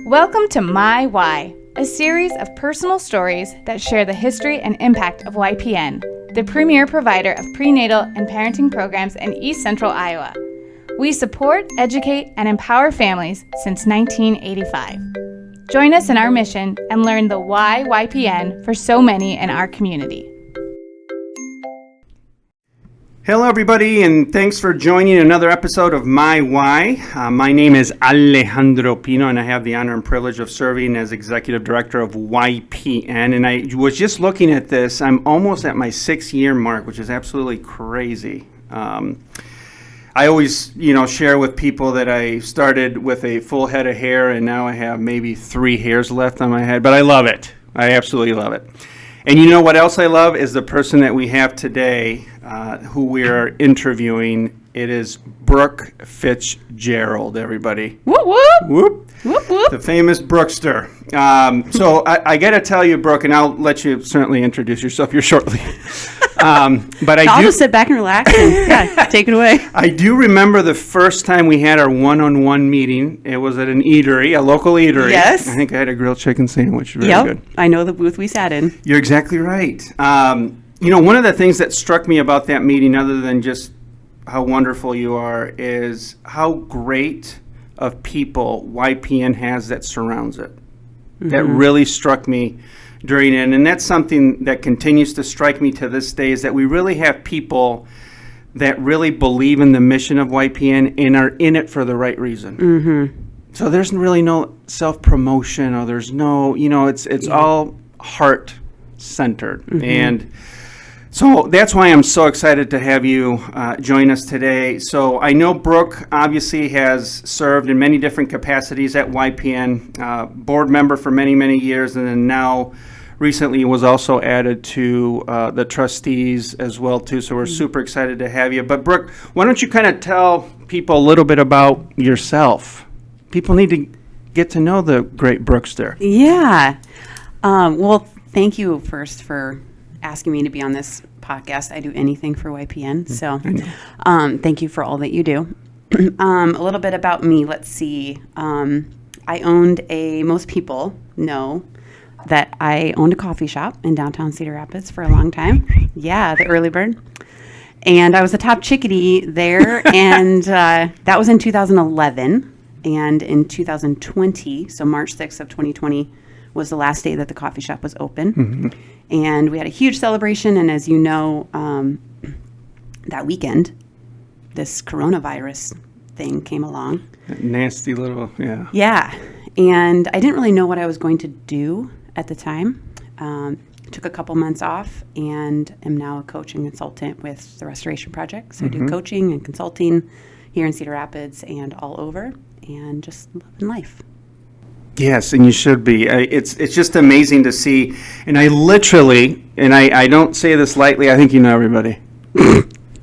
Welcome to My Why, a series of personal stories that share the history and impact of YPN, the premier provider of prenatal and parenting programs in East Central Iowa. We support, educate, and empower families since 1985. Join us in our mission and learn the why YPN for so many in our community. Hello, everybody, and thanks for joining another episode of My Why. My name is Alejandro Pino, and I have the honor and privilege of serving as Executive Director of YPN. And I was just looking at this. I'm almost at my 6-year mark, which is absolutely crazy. I always, share with people that I started with a full head of hair, and now I have maybe 3 hairs left on my head. But I love it. I absolutely love it. And you know what else I love is the person that we have today, who we are interviewing. It is Brooke Fitzgerald, everybody. Whoop, whoop. Whoop. Whoop, whoop. The famous Brookster. So I got to tell you, Brooke, and I'll let you certainly introduce yourself here shortly. But I'll just sit back and relax and take it away. I do remember the first time we had our one-on-one meeting. It was at an eatery, a local eatery. Yes. I think I had a grilled chicken sandwich. Very good. I know the booth we sat in. You're exactly right. One of the things that struck me about that meeting, other than just how wonderful you are, is how great of people YPN has that surrounds it. Mm-hmm. That really struck me during it, and that's something that continues to strike me to this day, is that we really have people that really believe in the mission of YPN and are in it for the right reason. Mm-hmm. So there's really no self-promotion, or there's no, it's all heart-centered. Mm-hmm. And so that's why I'm so excited to have you join us today. So I know Brooke obviously has served in many different capacities at YPN, board member for many, many years, and then now recently was also added to the trustees as well, too. So we're super excited to have you. But Brooke, why don't you kind of tell people a little bit about yourself? People need to get to know the great Brookster. Yeah. Well, thank you first for asking me to be on this podcast. I do anything for YPN, so thank you for all that you do. A little bit about me. Let's see. Most people know that I owned a coffee shop in downtown Cedar Rapids for a long time. Yeah, the Early Bird. And I was the top chickadee there, and that was in 2011. And in 2020, so March 6th of 2020, was the last day that the coffee shop was open. Mm-hmm. And we had a huge celebration, and as you know, that weekend, this coronavirus thing came along. That nasty little, yeah. Yeah, and I didn't really know what I was going to do at the time. Took a couple months off, and am now a coach and consultant with the Restoration Project. So I do coaching and consulting here in Cedar Rapids and all over, and just loving life. Yes, and you should be. It's just amazing to see. And I literally, and I don't say this lightly, I think you know everybody.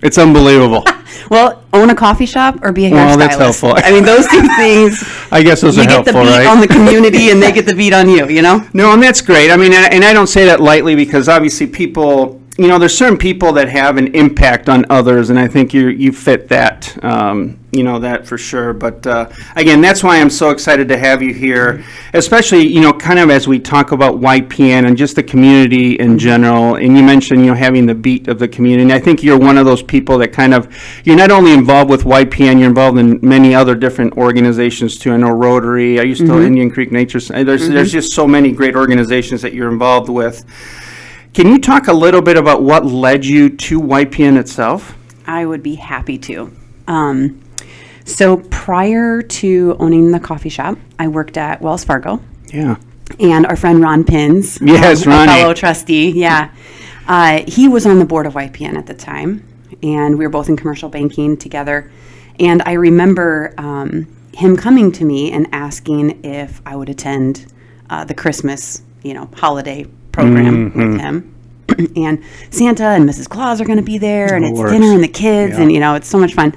It's unbelievable. Well, own a coffee shop or be a hairstylist. Well, that's helpful. I mean, those two things. I guess those are helpful, right? You get the beat on the community, and they get the beat on you, No, and that's great. I mean, and I don't say that lightly, because obviously people, there's certain people that have an impact on others, and I think you fit that, that for sure. But again, that's why I'm so excited to have you here, especially, kind of as we talk about YPN and just the community in general. And you mentioned, having the beat of the community. And I think you're one of those people that you're not only involved with YPN, you're involved in many other different organizations too. I know Rotary. I used to Indian Creek Nature. There's just so many great organizations that you're involved with. Can you talk a little bit about what led you to YPN itself? I would be happy to. So prior to owning the coffee shop, I worked at Wells Fargo. Yeah. And our friend Ron Pins, yes, a fellow trustee, he was on the board of YPN at the time, and we were both in commercial banking together. And I remember him coming to me and asking if I would attend the Christmas, holiday program with him. And Santa and Mrs. Claus are going to be there, and it's dinner and the kids, and it's so much fun.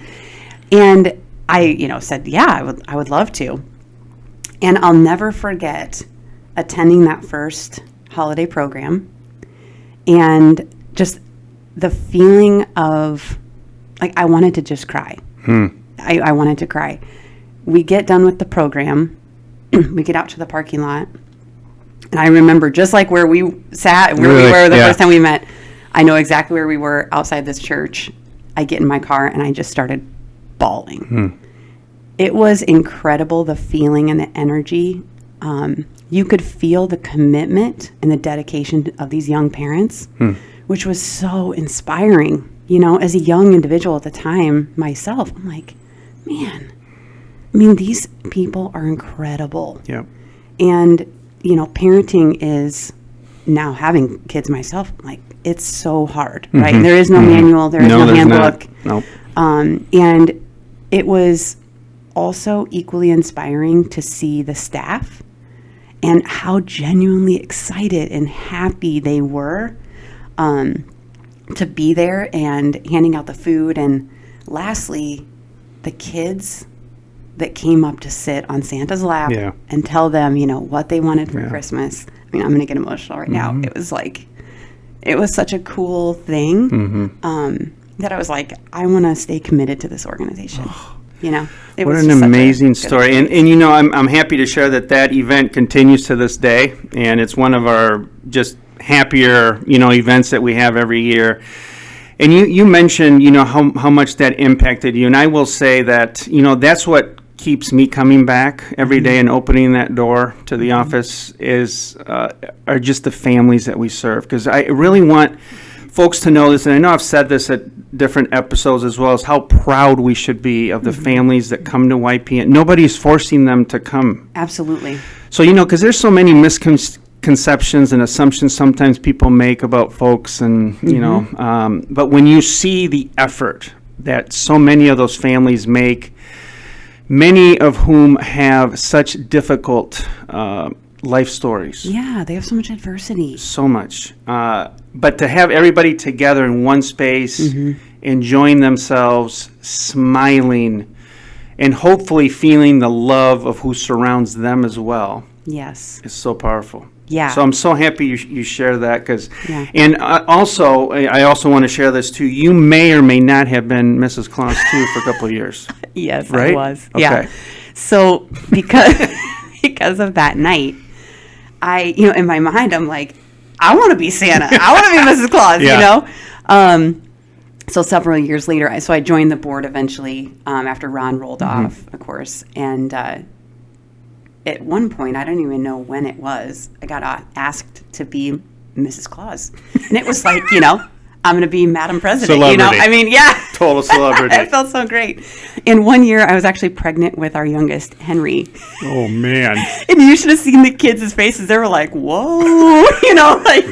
And I, said, yeah, I would love to. And I'll never forget attending that first holiday program, and just the feeling of like I wanted to just cry. I wanted to cry. We get done with the program. We get out to the parking lot. And I remember just like where we sat, where we were the first time we met, I know exactly where we were outside this church. I get in my car and I just started bawling. It was incredible, the feeling and the energy. You could feel the commitment and the dedication of these young parents, which was so inspiring. You know, as a young individual at the time myself, I'm like, man, I mean, these people are incredible. Yep. And, you know, parenting is, now having kids myself, like, it's so hard, right? There is no manual, there is no handbook. Nope. And it was also equally inspiring to see the staff and how genuinely excited and happy they were to be there and handing out the food. And lastly, the kids that came up to sit on Santa's lap and tell them, you know, what they wanted for Christmas. I mean, I'm going to get emotional right now. It was like, it was such a cool thing that I was like, I want to stay committed to this organization. You know, it what was an just amazing story. And you know, I'm happy to share that event continues to this day. And it's one of our just happier, you know, events that we have every year. And you mentioned, you know, how much that impacted you. And I will say that, you know, that's what keeps me coming back every day and opening that door to the office are just the families that we serve. Because I really want folks to know this, and I know I've said this at different episodes as well, as how proud we should be of the families that come to YPN. Nobody's forcing them to come. Absolutely. So, you know, because there's so many misconceptions and assumptions sometimes people make about folks, and, you know, but when you see the effort that so many of those families make, many of whom have such difficult life stories. Yeah, they have so much adversity. So much. But to have everybody together in one space, enjoying themselves, smiling, and hopefully feeling the love of who surrounds them as well. Yes. Is so powerful. Yeah. So I'm so happy you share that, because, and I also want to share this too. You may or may not have been Mrs. Claus too for a couple of years. Yes, right? I was. Okay. Yeah. So because of that night, you know, in my mind, I'm like, I want to be Santa. I want to be Mrs. Claus, you know? So several years later, I joined the board eventually after Ron rolled off, of course. And at one point, I don't even know when it was, I got asked to be Mrs. Claus. And it was like, you know, I'm going to be Madam President. Celebrity. You know, I mean, yeah. Total celebrity. It felt so great. And one year, I was actually pregnant with our youngest, Henry. Oh, man. And you should have seen the kids' faces. They were like, whoa, you know, like,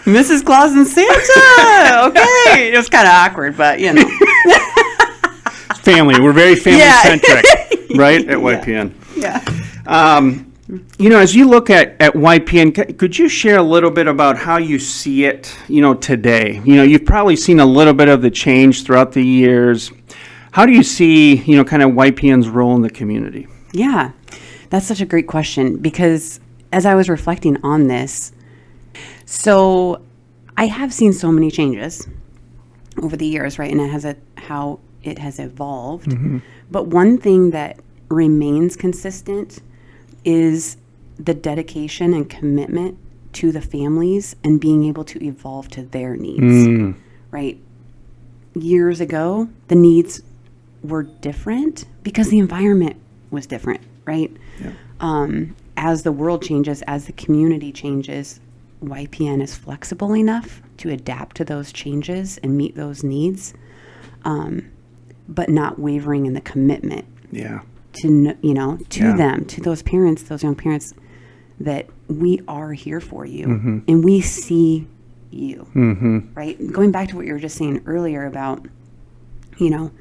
Mrs. Claus and Santa. Okay. It was kind of awkward, but, you know. Family. We're very family-centric, right, at YPN. Yeah. You know, as you look at YPN, could you share a little bit about how you see it, you know, today? You know, you've probably seen a little bit of the change throughout the years. How do you see, you know, kind of YPN's role in the community? Yeah, that's such a great question, because as I was reflecting on this, so I have seen so many changes over the years, right? And how it has evolved. But one thing that remains consistent is the dedication and commitment to the families and being able to evolve to their needs, right? Years ago, the needs were different because the environment was different, right? Yeah. As the world changes, as the community changes, YPN is flexible enough to adapt to those changes and meet those needs, but not wavering in the commitment. Yeah. To, you know, to them, to those parents, those young parents, that we are here for you and we see you, right? Going back to what you were just saying earlier about, you know,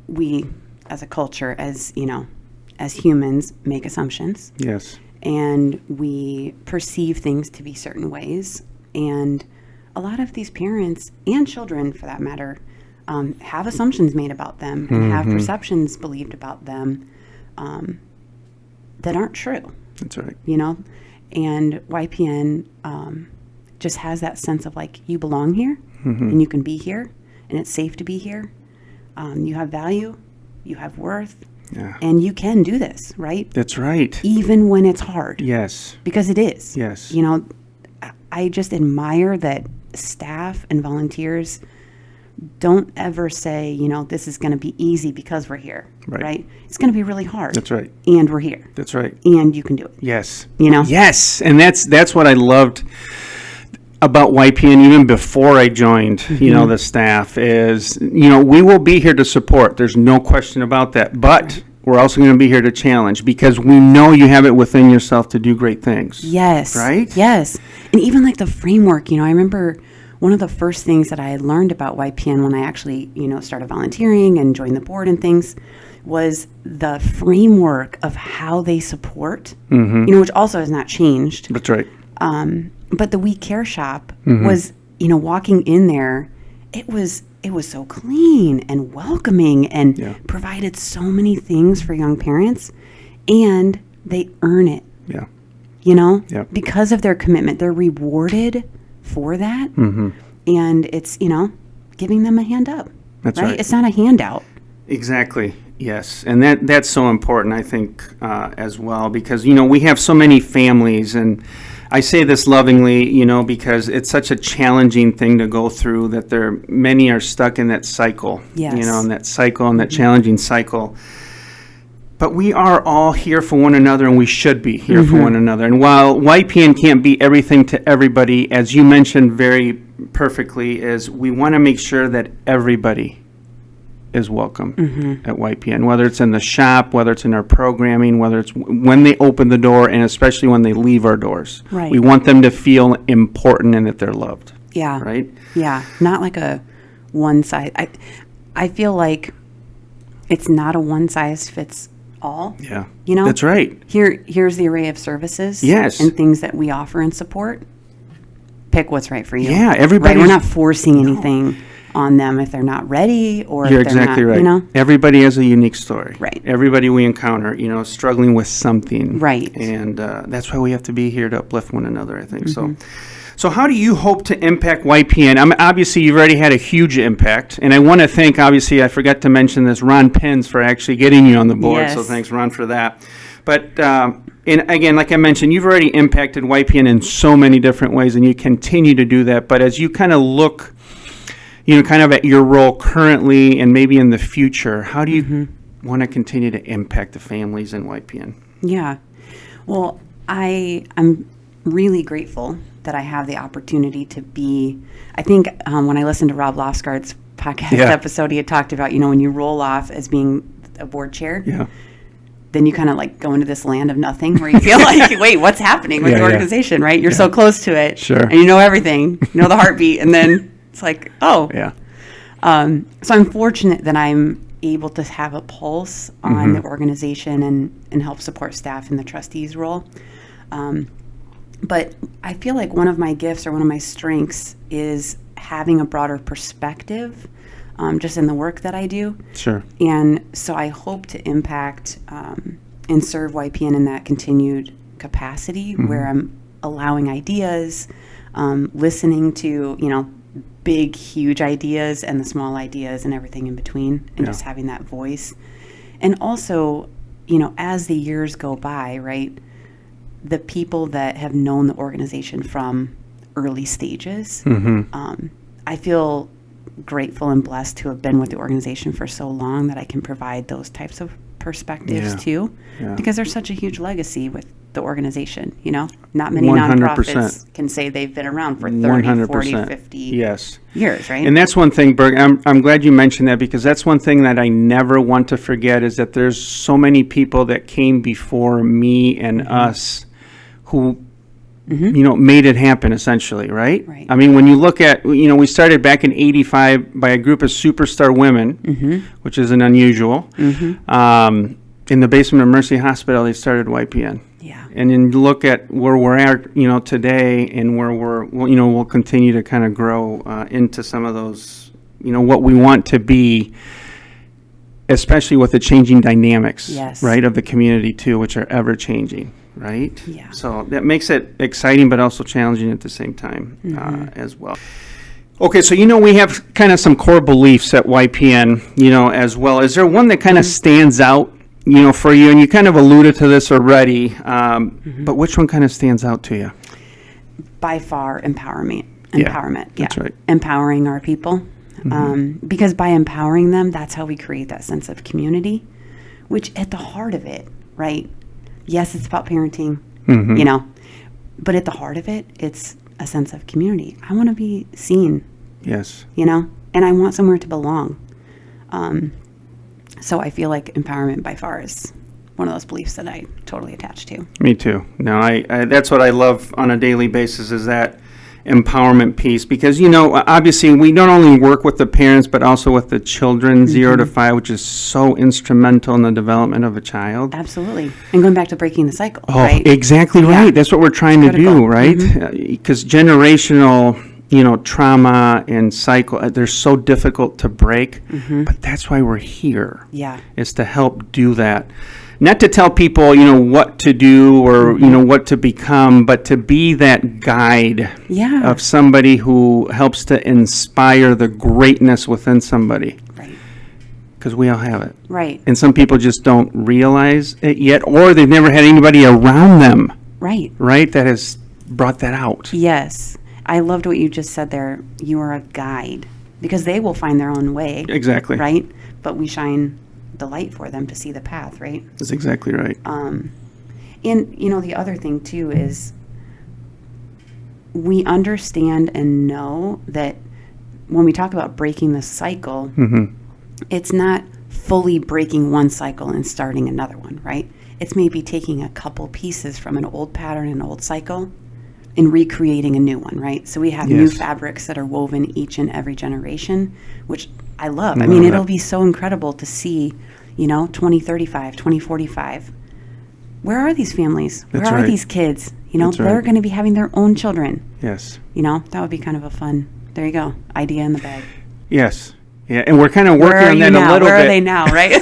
we as a culture, as, you know, as humans make assumptions. Yes. And we perceive things to be certain ways. And a lot of these parents and children, for that matter, have assumptions made about them and have perceptions believed about them that aren't true. That's right. You know? And YPN just has that sense of like, you belong here and you can be here and it's safe to be here. you have value, you have worth, Yeah. and you can do this, right? That's right. Even when it's hard. Yes. Because it is. Yes. You know, I just admire that staff and volunteers don't ever say, you know, this is going to be easy because we're here, right? It's going to be really hard. That's right. And we're here. That's right. And you can do it. Yes. You know? Yes. And that's what I loved about YPN even before I joined, you know, the staff is, you know, we will be here to support. There's no question about that. But we're also going to be here to challenge because we know you have it within yourself to do great things. Yes. Right? Yes. And even like the framework, you know, I remember one of the first things that I had learned about YPN when I actually, you know, started volunteering and joined the board and things was the framework of how they support, you know, which also has not changed. That's right. But the We Care shop was, you know, walking in there, it was so clean and welcoming and provided so many things for young parents, and they earn it. Yeah. You know, Yeah. because of their commitment, they're rewarded for that. And it's, you know, giving them a hand up. That's right. It's not a handout. Exactly. Yes. And that's so important, I think, as well, because, you know, we have so many families, and I say this lovingly, you know, because it's such a challenging thing to go through that many are stuck in that cycle, Yes. you know, in that cycle and that challenging cycle. But we are all here for one another, and we should be here for one another. And while YPN can't be everything to everybody, as you mentioned very perfectly, is we want to make sure that everybody is welcome at YPN, whether it's in the shop, whether it's in our programming, whether it's when they open the door, and especially when they leave our doors. Right. We want them to feel important and that they're loved. Yeah. Right? Yeah. Not like a one size. I feel like it's not a one size fits all. Yeah. You know? That's right. Here's the array of services. Yes. And things that we offer and support. Pick what's right for you. Yeah, everybody. Right? We're not forcing anything on them if they're not ready or You're if they're exactly not, right. you know? Everybody has a unique story. Right. Everybody we encounter, you know, struggling with something. Right. And that's why we have to be here to uplift one another, I think. So how do you hope to impact YPN? Obviously, you've already had a huge impact. And I want to thank, obviously, I forgot to mention this, Ron Pins for actually getting you on the board. Yes. So thanks, Ron, for that. But, and again, like I mentioned, you've already impacted YPN in so many different ways, and you continue to do that. But as you kind of look, you know, kind of at your role currently and maybe in the future, how do you want to continue to impact the families in YPN? Yeah. Well, I'm really grateful that I have the opportunity to be, I think when I listened to Rob Lofsgaard's podcast episode, he had talked about, you know, when you roll off as being a board chair, then you kind of like go into this land of nothing where you feel like, wait, what's happening with the organization, right? You're so close to it. Sure. And you know everything, you know the heartbeat, and then it's like, oh. Yeah. So I'm fortunate that I'm able to have a pulse on the organization and help support staff in the trustees role. But I feel like one of my gifts or one of my strengths is having a broader perspective just in the work that I do. Sure. And so I hope to impact and serve YPN in that continued capacity where I'm allowing ideas, listening to, you know, big, huge ideas and the small ideas and everything in between, and just having that voice. And also, you know, as the years go by, right, the people that have known the organization from early stages, I feel grateful and blessed to have been with the organization for so long that I can provide those types of perspectives too, because there's such a huge legacy with the organization, you know? Not many 100%. nonprofits can say they've been around for 30, 40, 50 years, right? And that's one thing, Brooke, I'm glad you mentioned that, because that's one thing that I never want to forget is that there's so many people that came before me and us who, you know, made it happen essentially, right? Right. I mean, when you look at, you know, we started back in '85 by a group of superstar women, which isn't unusual. In the basement of Mercy Hospital, they started YPN. Yeah. And then look at where we're at, you know, today, and where we'll continue to kind of grow into some of those, you know, what we want to be, especially with the changing dynamics, right, of the community too, which are ever changing, right? Yeah. So that makes it exciting, but also challenging at the same time as well. Okay, so we have kind of some core beliefs at YPN, as well. Is there one that kind of stands out, for you? And you kind of alluded to this already, but which one kind of stands out to you? By far, empowerment. Yeah, that's right. Empowering our people. Because by empowering them, that's how we create that sense of community, which at the heart of it, right? Yes, it's about parenting, but at the heart of it, it's a sense of community. I want to be seen. Yes. And I want somewhere to belong. So I feel like empowerment by far is one of those beliefs that I totally attach to. Me too. No, I that's what I love on a daily basis, is that empowerment piece, because obviously we not only work with the parents but also with the children 0 to 5, which is so instrumental in the development of a child. Absolutely. And going back to breaking the cycle, right? Exactly right. Yeah. That's what we're trying to do, right? Because generational trauma and cycle, they're so difficult to break, but that's why we're here. Yeah. Is to help do that. Not to tell people, what to do or, what to become, but to be that guide of somebody who helps to inspire the greatness within somebody. Right. Because we all have it. Right. And some people just don't realize it yet, or they've never had anybody around them. Right. Right? That has brought that out. Yes. I loved what you just said there. You are a guide, because they will find their own way. Exactly. Right? But we shine the light for them to see the path, right? That's exactly right. And the other thing too is we understand and know that when we talk about breaking the cycle, it's not fully breaking one cycle and starting another one, right? It's maybe taking a couple pieces from an old pattern, an old cycle, and recreating a new one, right? So we have new fabrics that are woven each and every generation, which I love. I mean, it'll be so incredible to see, 2035, 2045. Where are these families? Where are these kids? They're going to be having their own children. Yes. That would be kind of a fun, there you go, idea in the bag. Yes. Yeah, and we're kind of working on that a little bit. Where are they now, right?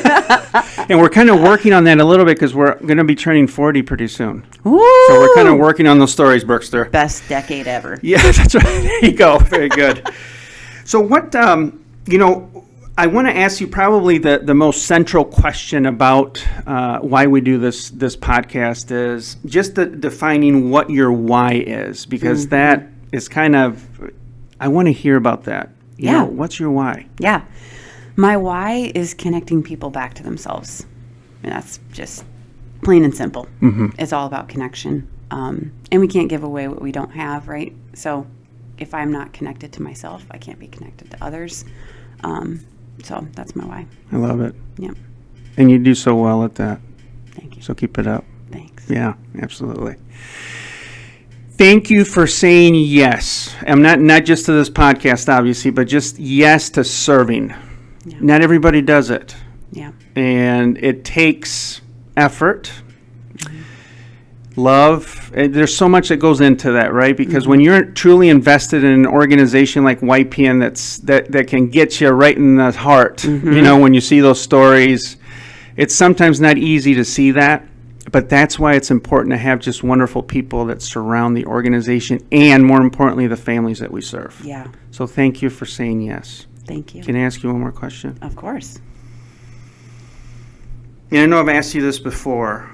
And we're kind of working on that a little bit because we're going to be turning 40 pretty soon. Ooh. So we're kind of working on those stories, Brookster. Best decade ever. Yeah, that's right. There you go. Very good. So what, I want to ask you probably the most central question about why we do this podcast is just defining what your why is, because that is kind of, I want to hear about that. What's your why? Yeah. My why is connecting people back to themselves. And that's just plain and simple. It's all about connection. And we can't give away what we don't have, right? So if I'm not connected to myself, I can't be connected to others. So that's my why. I love it. Yeah. And you do so well at that. Thank you. So keep it up. Thanks. Yeah, absolutely. Thank you for saying yes. I'm not just to this podcast, obviously, but just yes to serving. Yeah. Not everybody does it. Yeah. And it takes effort, love. There's so much that goes into that, right? Because when you're truly invested in an organization like YPN that can get you right in the heart, when you see those stories, it's sometimes not easy to see that. But that's why it's important to have just wonderful people that surround the organization and, more importantly, the families that we serve. Yeah. So thank you for saying yes. Thank you. Can I ask you one more question? Of course. And I know I've asked you this before,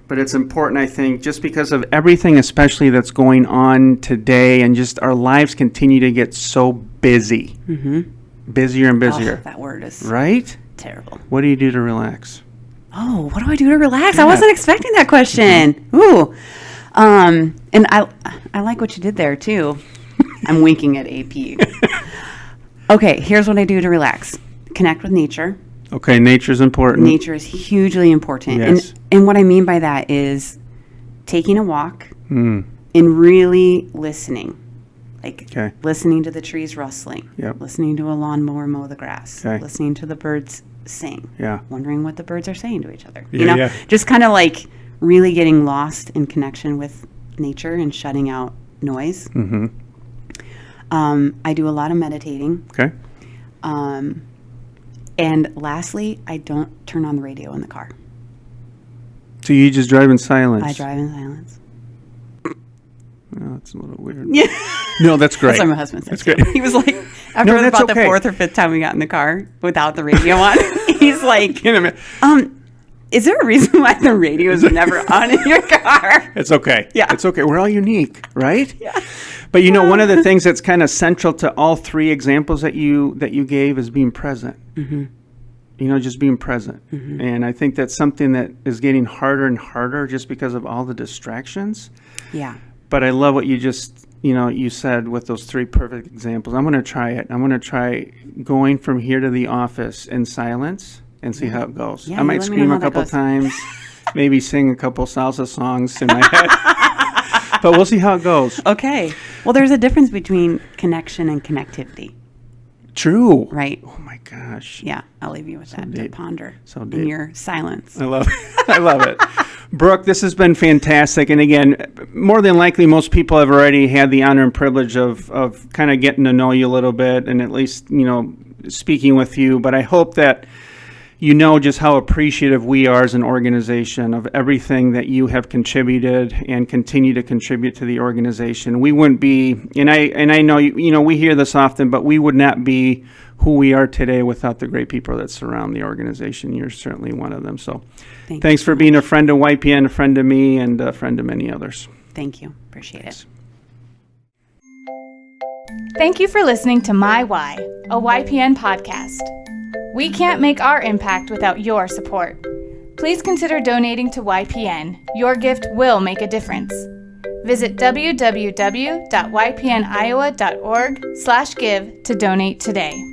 but it's important, I think, just because of everything especially that's going on today, and just our lives continue to get so busy. Busier and busier. Oh, that word is right? Terrible. What do you do to relax? Oh, what do I do to relax? I wasn't expecting that question. Ooh. And I like what you did there, too. I'm winking at AP. Okay, here's what I do to relax. Connect with nature. Okay, nature's important. Nature is hugely important. Yes. And what I mean by that is taking a walk and really listening. Like listening to the trees rustling. Yep. Listening to a lawnmower mow the grass. Okay. Listening to the birds sing. Yeah. Wondering what the birds are saying to each other. Yeah, Just kind of like really getting lost in connection with nature and shutting out noise. I do a lot of meditating. Okay. And lastly, I don't turn on the radio in the car. So you just drive in silence? I drive in silence. Oh, that's a little weird. Yeah. No, that's great. That's what my husband said. That's too. great. He was like, after that's about okay. the fourth or fifth time we got in the car without the radio on, he's like, In a minute. is there a reason why the radio is never on in your car? It's okay. Yeah. It's okay. We're all unique, right? Yeah. But you know, one of the things that's kind of central to all three examples that you gave is being present. Mm-hmm. You know, just being present. Mm-hmm. And I think that's something that is getting harder and harder just because of all the distractions. Yeah. But I love what you just, you said with those three perfect examples. I'm going to try it. I'm going to try going from here to the office in silence and see how it goes. Yeah, I might scream a couple times, maybe sing a couple salsa songs in my head. But we'll see how it goes. Okay. Well, there's a difference between connection and connectivity. True. Right. Oh my gosh. Yeah. I'll leave you with that to deep. ponder So in deep. your silence. I love it. I love it. Brooke, this has been fantastic. And again, more than likely, most people have already had the honor and privilege of kind of getting to know you a little bit and at least, speaking with you. But I hope that you know just how appreciative we are as an organization of everything that you have contributed and continue to contribute to the organization. We wouldn't be, and I know, we hear this often, but we would not be who we are today without the great people that surround the organization. You're certainly one of them. So thanks for being a friend of YPN, a friend of me, and a friend of many others. Thank you. Appreciate it. Thank you for listening to My Why, a YPN podcast. We can't make our impact without your support. Please consider donating to YPN. Your gift will make a difference. Visit www.ypniowa.org/give to donate today.